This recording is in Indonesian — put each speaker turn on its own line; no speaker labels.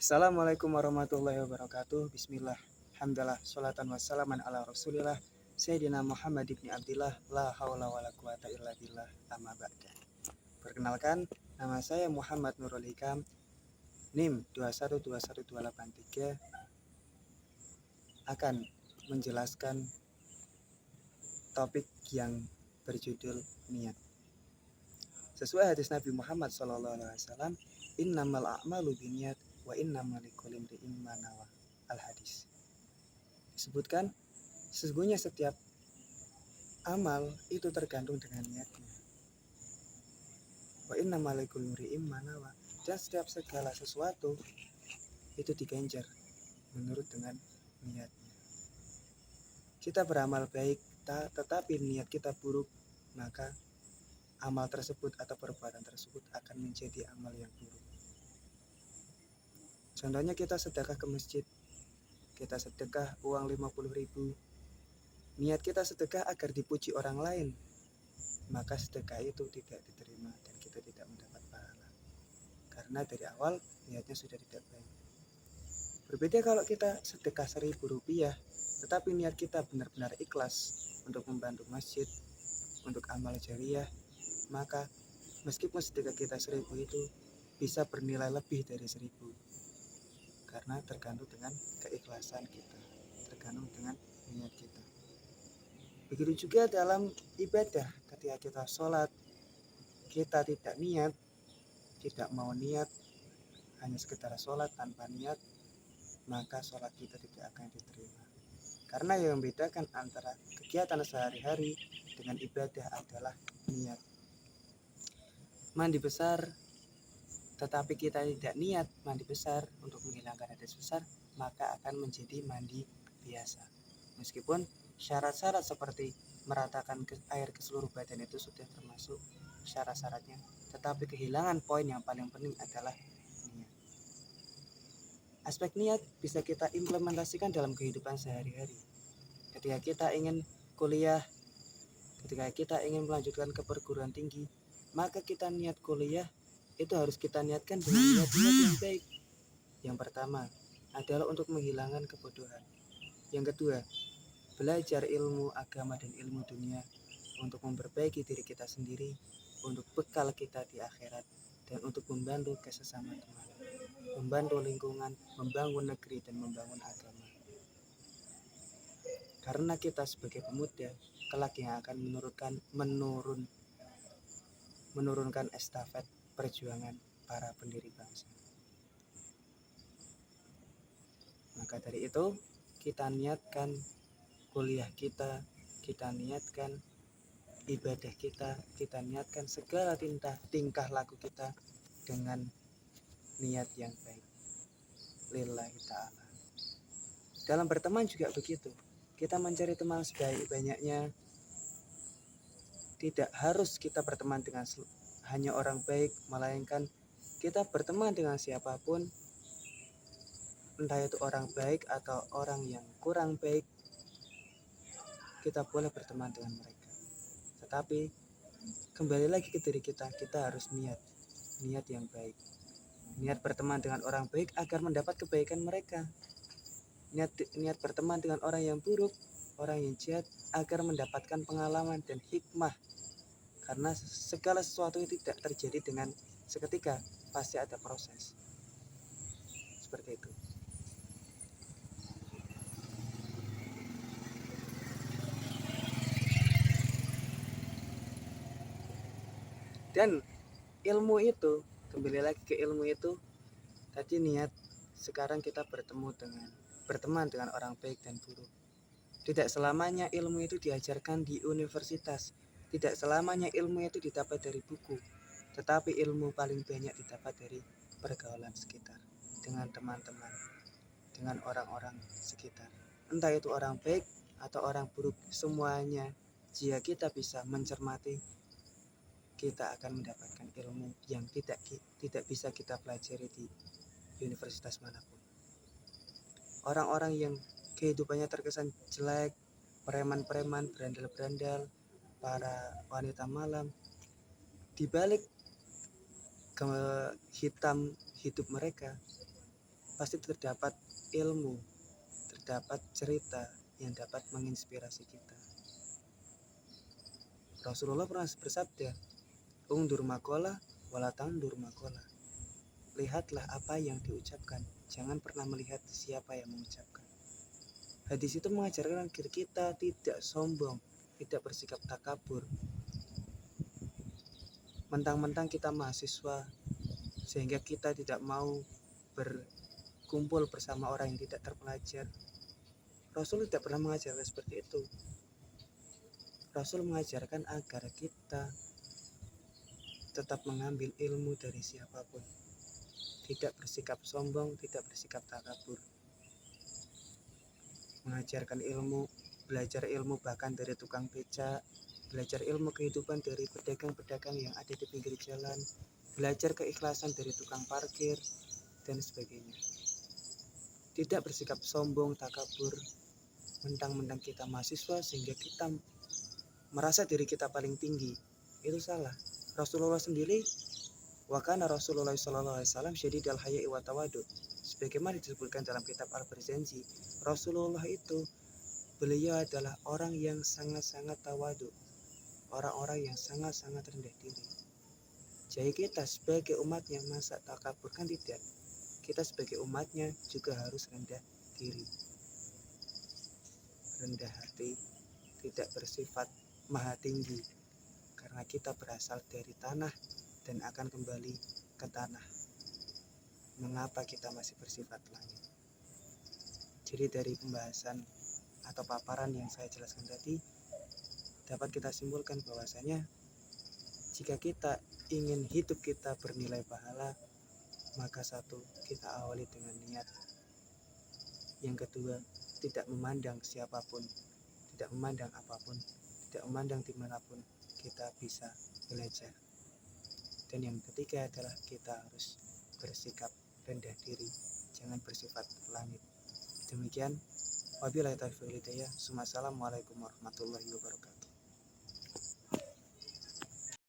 Assalamualaikum warahmatullahi wabarakatuh. Bismillah. Alhamdulillah. Salatan wassalaman ala rasulillah. Sayyidina Muhammad ibn Abdillah. La hawla wa la quwata illa billah. Amma ba'da. Perkenalkan, nama saya Muhammad Nurul Hikam. NIM 2121283 akan menjelaskan topik yang berjudul niat. Sesuai hadis Nabi Muhammad SAW, innamal a'malu binniyat wa innamal likulli imri'in ma nawa. Al-hadis. Disebutkan, sesungguhnya setiap amal itu tergantung dengan niatnya. Wa innamal likulli imri'in ma nawa. Dan setiap segala sesuatu itu diganjar menurut dengan niatnya. Kita beramal baik, tetapi niat kita buruk, maka amal tersebut atau perbuatan tersebut akan menjadi amal yang buruk. Contohnya kita sedekah ke masjid, kita sedekah uang 50.000, niat kita sedekah agar dipuji orang lain, maka sedekah itu tidak diterima dan kita tidak mendapat pahala, karena dari awal niatnya sudah tidak baik. Berbeda kalau kita sedekah 1.000 rupiah, tetapi niat kita benar-benar ikhlas untuk membantu masjid, untuk amal jariah, maka meskipun sedekah kita 1.000 itu bisa bernilai lebih dari 1.000, karena tergantung dengan keikhlasan kita, tergantung dengan niat kita. Begitu juga dalam ibadah, ketika kita sholat, kita tidak niat, tidak mau niat, hanya sekedar sholat tanpa niat, maka sholat kita tidak akan diterima. Karena yang membedakan antara kegiatan sehari-hari dengan ibadah adalah niat. Mandi besar, tetapi kita tidak niat mandi besar untuk menghilangkan hadas besar, maka akan menjadi mandi biasa. Meskipun syarat-syarat seperti meratakan air ke seluruh badan itu sudah termasuk syarat-syaratnya, tetapi kehilangan poin yang paling penting adalah niat. Aspek niat bisa kita implementasikan dalam kehidupan sehari-hari. Ketika kita ingin kuliah, ketika kita ingin melanjutkan ke perguruan tinggi, maka kita niat kuliah itu harus kita niatkan dengan niat-niat yang baik. Yang pertama adalah untuk menghilangkan kebodohan. Yang kedua, belajar ilmu agama dan ilmu dunia untuk memperbaiki diri kita sendiri, untuk bekal kita di akhirat, dan untuk membantu kesesama teman, membantu lingkungan, membangun negeri, dan membangun agama. Karena kita sebagai pemuda kelak yang akan menurunkan estafet perjuangan para pendiri bangsa. Maka dari itu, kita niatkan kuliah kita niatkan ibadah kita niatkan segala tingkah laku kita dengan niat yang baik. Lillahi ta'ala. Dalam berteman juga begitu. Kita mencari teman sebaik-banyaknya. Tidak harus kita berteman dengan hanya orang baik, melainkan kita berteman dengan siapapun, entah itu orang baik atau orang yang kurang baik, kita boleh berteman dengan mereka. Tetapi kembali lagi ke diri kita harus niat yang baik. Niat berteman dengan orang baik agar mendapat kebaikan mereka. Niat berteman dengan orang yang buruk, orang yang jahat, agar mendapatkan pengalaman dan hikmah. Karena segala sesuatu itu tidak terjadi dengan seketika, pasti ada proses. Seperti itu. Dan ilmu itu, kembali lagi ke ilmu itu, tadi niat, sekarang kita berteman dengan orang baik dan buruk. Tidak selamanya ilmu itu diajarkan di universitas, tidak selamanya ilmu itu didapat dari buku, tetapi ilmu paling banyak didapat dari pergaulan sekitar, dengan teman-teman, dengan orang-orang sekitar. Entah itu orang baik atau orang buruk, semuanya jika kita bisa mencermati, kita akan mendapatkan ilmu yang tidak bisa kita pelajari di universitas manapun. Orang-orang yang kehidupannya terkesan jelek, preman-preman, berandal-berandal, para wanita malam, dibalik ke hitam hidup mereka, pasti terdapat ilmu, terdapat cerita yang dapat menginspirasi kita. Rasulullah pernah bersabda, "Ungdur makola walatang dur makola." Lihatlah apa yang diucapkan, jangan pernah melihat siapa yang mengucapkan. Hadis itu mengajarkan agar kita tidak sombong, tidak bersikap takabur. Mentang-mentang kita mahasiswa, sehingga kita tidak mau berkumpul bersama orang yang tidak terpelajar. Rasul tidak pernah mengajarkan seperti itu. Rasul mengajarkan agar kita tetap mengambil ilmu dari siapapun. Tidak bersikap sombong, tidak bersikap takabur. Mengajarkan ilmu, belajar ilmu bahkan dari tukang becak, belajar ilmu kehidupan dari pedagang-pedagang yang ada di pinggir jalan, belajar keikhlasan dari tukang parkir, dan sebagainya. Tidak bersikap sombong, takabur, mentang-mentang kita mahasiswa sehingga kita merasa diri kita paling tinggi. Itu salah. Rasulullah sendiri, wa kana Rasulullah sallallahu alaihi wasallam syadidal haya'i wa tawadu. Sebagaimana disebutkan dalam kitab Al-Barzanji, Rasulullah itu beliau adalah orang yang sangat-sangat tawadu, orang-orang yang sangat-sangat rendah diri. Jadi kita sebagai umatnya masa takabur? Kan tidak. Kita sebagai umatnya juga harus rendah diri, rendah hati, tidak bersifat maha tinggi, karena kita berasal dari tanah dan akan kembali ke tanah. Mengapa kita masih bersifat langit? Jadi dari pembahasan atau paparan yang saya jelaskan tadi, dapat kita simpulkan bahwasanya jika kita ingin hidup kita bernilai pahala, maka satu, kita awali dengan niat. Yang kedua, tidak memandang siapapun, tidak memandang apapun, tidak memandang dimanapun, kita bisa belajar. Dan yang ketiga adalah kita harus bersikap rendah diri, jangan bersifat langit. Demikian, wabillahi taufiq wal hidayah. Assalamualaikum warahmatullahi wabarakatuh.